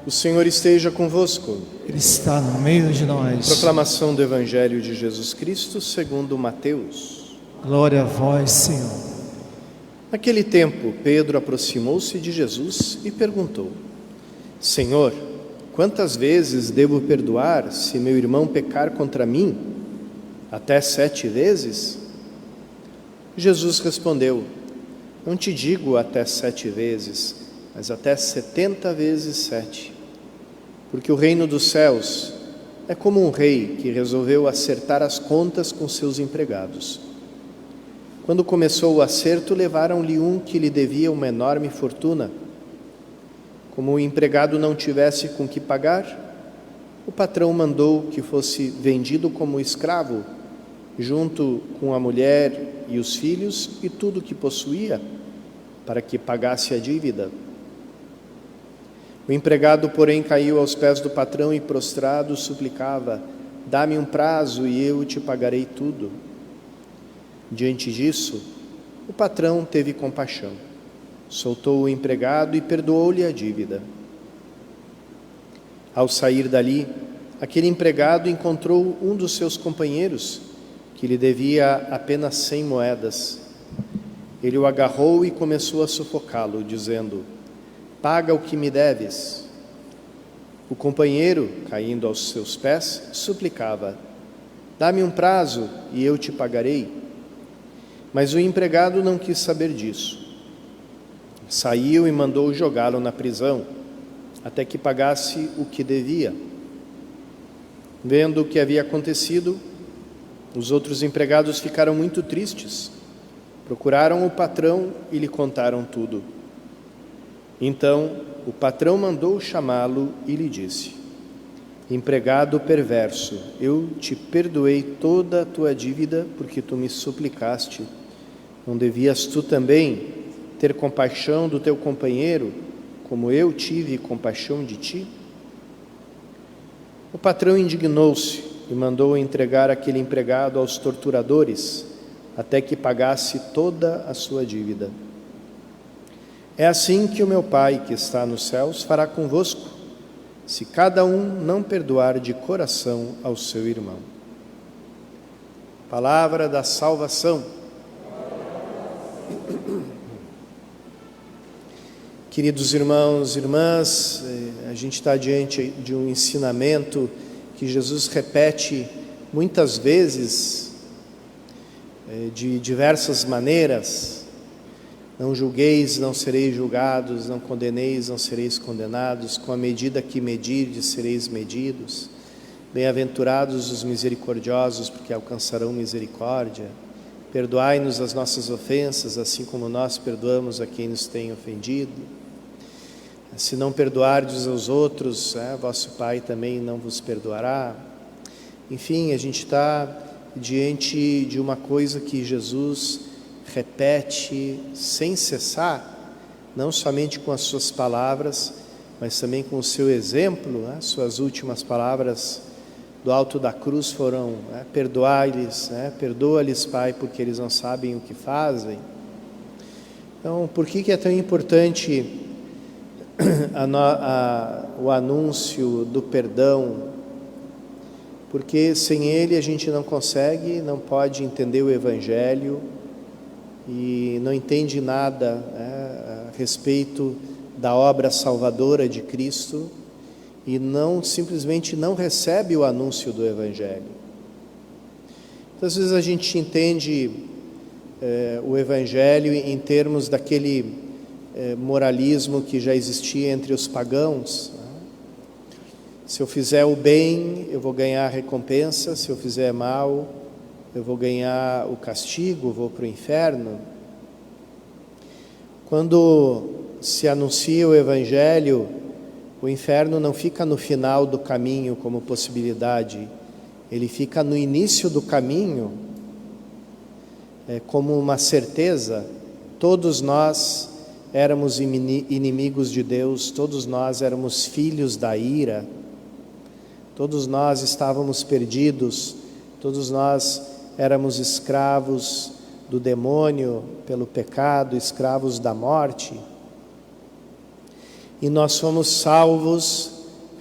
O Senhor esteja convosco. Ele está no meio de nós. Proclamação do Evangelho de Jesus Cristo segundo Mateus. Glória a vós, Senhor. Naquele tempo, Pedro aproximou-se de Jesus e perguntou: Senhor, quantas vezes devo perdoar se meu irmão pecar contra mim? Até 7 vezes? Jesus respondeu: Não te digo até 7 vezes, mas até 70 vezes 7. Porque o reino dos céus é como um rei que resolveu acertar as contas com seus empregados. Quando começou o acerto, levaram-lhe um que lhe devia uma enorme fortuna. Como o empregado não tivesse com que pagar, o patrão mandou que fosse vendido como escravo, junto com a mulher e os filhos e tudo o que possuía, para que pagasse a dívida. O empregado, porém, caiu aos pés do patrão e, prostrado, suplicava: Dá-me um prazo e eu te pagarei tudo. Diante disso, o patrão teve compaixão, soltou o empregado e perdoou-lhe a dívida. Ao sair dali, aquele empregado encontrou um dos seus companheiros, que lhe devia apenas 100 moedas. Ele o agarrou e começou a sufocá-lo, dizendo: Paga o que me deves. O companheiro, caindo aos seus pés, suplicava: Dá-me um prazo e eu te pagarei. Mas o empregado não quis saber disso. Saiu e mandou jogá-lo na prisão, até que pagasse o que devia. Vendo o que havia acontecido, os outros empregados ficaram muito tristes. Procuraram o patrão e lhe contaram tudo. Então o patrão mandou chamá-lo e lhe disse: Empregado perverso, eu te perdoei toda a tua dívida porque tu me suplicaste. Não devias tu também ter compaixão do teu companheiro, como eu tive compaixão de ti? O patrão indignou-se e mandou entregar aquele empregado aos torturadores, até que pagasse toda a sua dívida. É assim que o meu Pai, que está nos céus, fará convosco, se cada um não perdoar de coração ao seu irmão. Palavra da salvação. Queridos irmãos e irmãs, a gente está diante de um ensinamento que Jesus repete muitas vezes, de diversas maneiras. Não julgueis, não sereis julgados, não condeneis, não sereis condenados, com a medida que medirdes, sereis medidos. Bem-aventurados os misericordiosos, porque alcançarão misericórdia. Perdoai-nos as nossas ofensas, assim como nós perdoamos a quem nos tem ofendido. Se não perdoardes aos outros, vosso Pai também não vos perdoará. Enfim, a gente está diante de uma coisa que Jesus repete sem cessar, não somente com as suas palavras, mas também com o seu exemplo. Suas últimas palavras do alto da cruz foram: perdoai-lhes, perdoa-lhes, Pai, porque eles não sabem o que fazem. Então, por que é tão importante o anúncio do perdão? Porque sem ele a gente não consegue, não pode entender o Evangelho e não entende nada a respeito da obra salvadora de Cristo e simplesmente não recebe o anúncio do Evangelho. Então, às vezes a gente entende o Evangelho em termos daquele moralismo que já existia entre os pagãos. Se eu fizer o bem, eu vou ganhar a recompensa; se eu fizer mal, eu vou ganhar o castigo, vou para o inferno. Quando se anuncia o Evangelho, o inferno não fica no final do caminho como possibilidade, ele fica no início do caminho, como uma certeza. Todos nós éramos inimigos de Deus, todos nós éramos filhos da ira, todos nós estávamos perdidos, todos nós éramos escravos do demônio pelo pecado, escravos da morte. E nós fomos salvos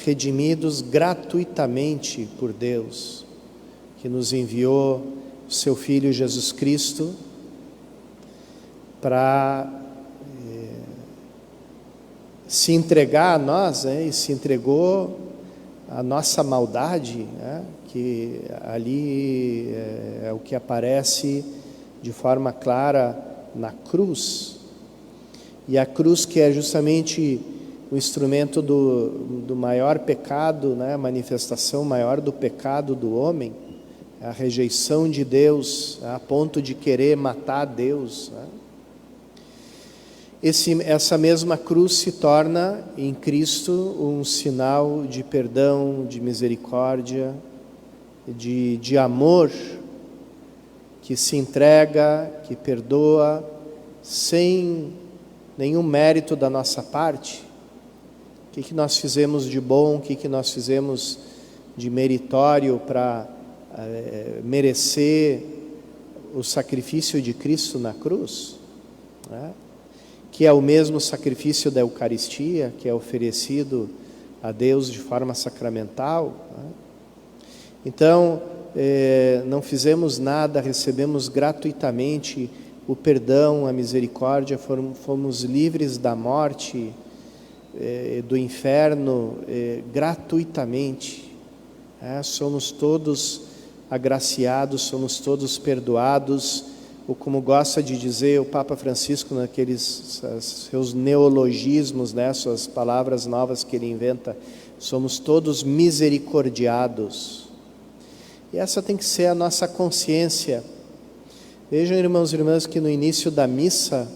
redimidos gratuitamente por Deus, que nos enviou o seu Filho Jesus Cristo para se entregar a nós, e se entregou a nossa maldade, que ali é o que aparece de forma clara na cruz. E a cruz, que é justamente o instrumento do maior pecado, a manifestação maior do pecado do homem, a rejeição de Deus, a ponto de querer matar Deus. Essa mesma cruz se torna em Cristo um sinal de perdão, de misericórdia, de amor, que se entrega, que perdoa, sem nenhum mérito da nossa parte. O que nós fizemos de bom, o que nós fizemos de meritório para merecer o sacrifício de Cristo na cruz, que é o mesmo sacrifício da Eucaristia, que é oferecido a Deus de forma sacramental. Então, não fizemos nada, recebemos gratuitamente o perdão, a misericórdia, fomos livres da morte, do inferno, gratuitamente. Somos todos agraciados, somos todos perdoados, ou como gosta de dizer o Papa Francisco naqueles seus neologismos, suas palavras novas que ele inventa, somos todos misericordiados. E essa tem que ser a nossa consciência. Vejam, irmãos e irmãs, que no início da missa,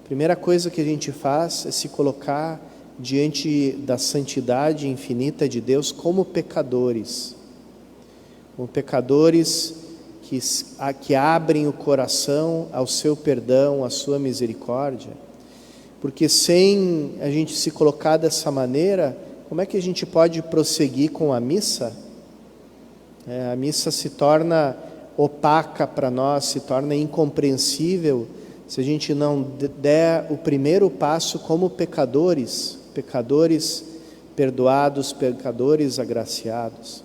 a primeira coisa que a gente faz é se colocar diante da santidade infinita de Deus como pecadores que abrem o coração ao seu perdão, à sua misericórdia, porque sem a gente se colocar dessa maneira, como é que a gente pode prosseguir com a missa? A missa se torna opaca para nós, se torna incompreensível se a gente não der o primeiro passo como pecadores perdoados, pecadores agraciados.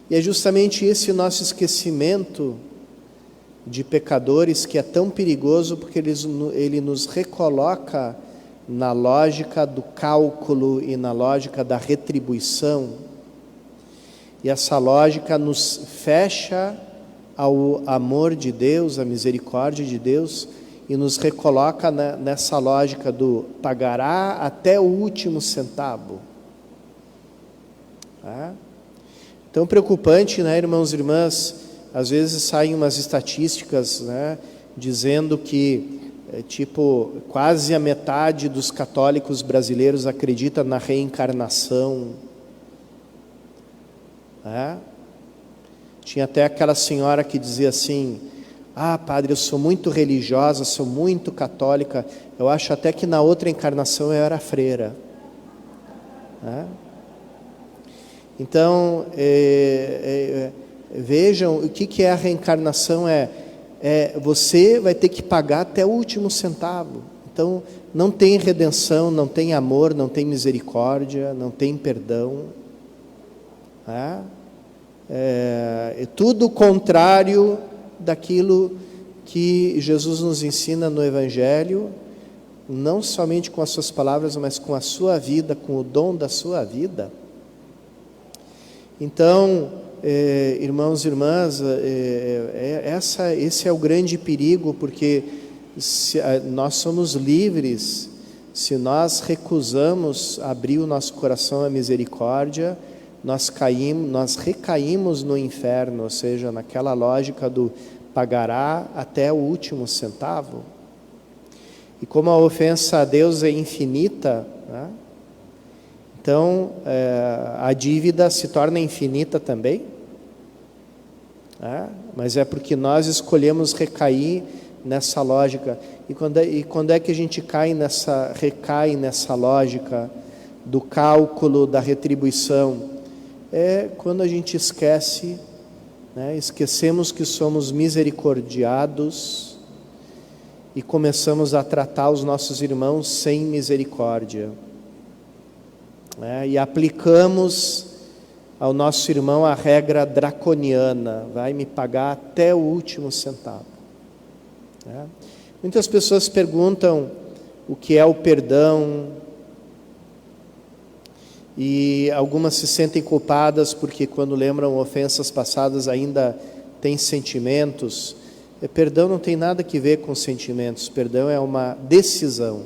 E é justamente esse nosso esquecimento de pecadores que é tão perigoso, porque ele nos recoloca na lógica do cálculo e na lógica da retribuição. E essa lógica nos fecha ao amor de Deus, à misericórdia de Deus, e nos recoloca nessa lógica do pagará até o último centavo. Tão preocupante, irmãos e irmãs, às vezes saem umas estatísticas, dizendo que quase a metade dos católicos brasileiros acredita na reencarnação. Tinha até aquela senhora que dizia assim: padre, eu sou muito religiosa, sou muito católica, eu acho até que na outra encarnação eu era freira. Então, vejam o que é a reencarnação. Você vai ter que pagar até o último centavo. Então, não tem redenção, não tem amor, não tem misericórdia, não tem perdão. É tudo o contrário daquilo que Jesus nos ensina no Evangelho, não somente com as suas palavras, mas com a sua vida, com o dom da sua vida. Então, irmãos e irmãs, esse é o grande perigo, porque nós somos livres, se nós recusamos abrir o nosso coração à misericórdia, nós recaímos no inferno, ou seja, naquela lógica do pagará até o último centavo. E como a ofensa a Deus é infinita, então a dívida se torna infinita também, mas é porque nós escolhemos recair nessa lógica. E quando é que a gente recai nessa lógica do cálculo, da retribuição? É quando a gente esquecemos que somos misericordiados e começamos a tratar os nossos irmãos sem misericórdia. né? E aplicamos ao nosso irmão a regra draconiana: vai me pagar até o último centavo. Né? Muitas pessoas perguntam o que é o perdão, e algumas se sentem culpadas porque quando lembram ofensas passadas ainda têm sentimentos. Perdão não tem nada a ver com sentimentos, perdão é uma decisão.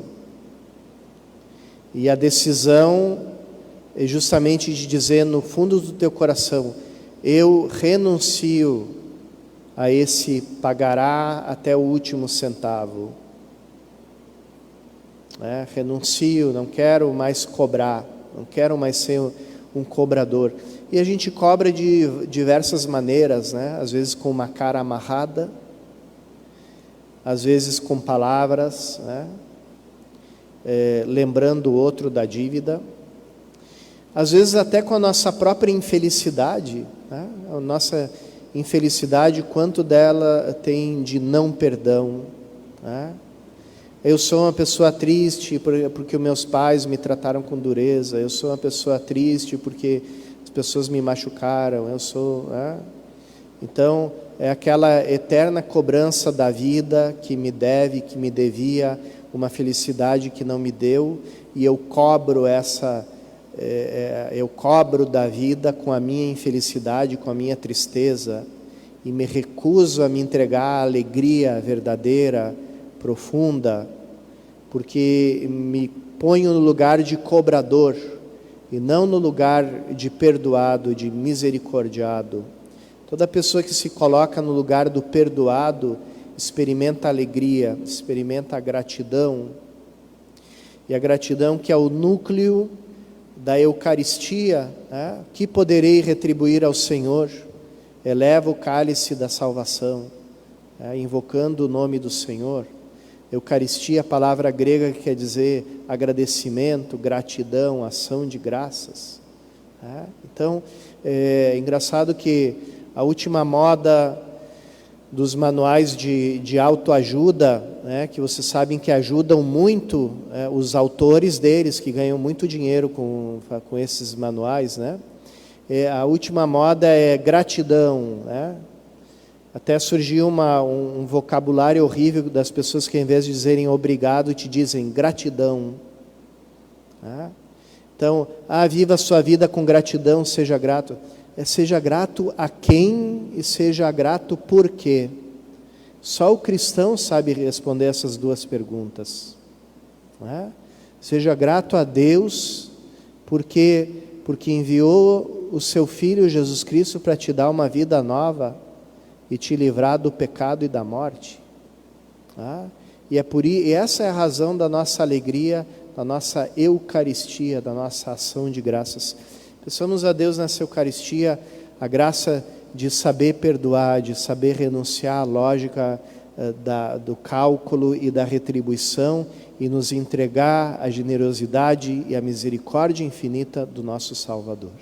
E a decisão é justamente de dizer no fundo do teu coração: eu renuncio a esse pagará até o último centavo. Renuncio, não quero mais cobrar, não quero mais ser um cobrador. E a gente cobra de diversas maneiras, né? Às vezes com uma cara amarrada, às vezes com palavras, né? Lembrando o outro da dívida, às vezes até com a nossa própria infelicidade, né? A nossa infelicidade, quanto dela tem de não perdão, né? Eu sou uma pessoa triste porque meus pais me trataram com dureza. Eu sou uma pessoa triste porque as pessoas me machucaram. Então, é aquela eterna cobrança da vida que me deve, que me devia uma felicidade que não me deu, e eu cobro eu cobro da vida com a minha infelicidade, com a minha tristeza, e me recuso a me entregar à alegria verdadeira, profunda, porque me ponho no lugar de cobrador e não no lugar de perdoado, de misericordiado. Toda pessoa que se coloca no lugar do perdoado experimenta alegria, experimenta a gratidão, e a gratidão que é o núcleo da Eucaristia, né? Que poderei retribuir ao Senhor? Eleva o cálice da salvação, invocando o nome do Senhor. Eucaristia, a palavra grega que quer dizer agradecimento, gratidão, ação de graças. Então, é engraçado que a última moda dos manuais de autoajuda, né, que vocês sabem que ajudam muito os autores deles, que ganham muito dinheiro com esses manuais, né? A última moda é gratidão, né? Até surgiu um vocabulário horrível das pessoas que, em vez de dizerem obrigado, te dizem gratidão. Então, viva a sua vida com gratidão, seja grato. Seja grato a quem e seja grato por quê? Só o cristão sabe responder essas duas perguntas. Seja grato a Deus porque enviou o seu Filho Jesus Cristo para te dar uma vida nova e te livrar do pecado e da morte. E essa é a razão da nossa alegria, da nossa Eucaristia, da nossa ação de graças. Peçamos a Deus nessa Eucaristia a graça de saber perdoar, de saber renunciar à lógica do cálculo e da retribuição, e nos entregar à generosidade e à misericórdia infinita do nosso Salvador.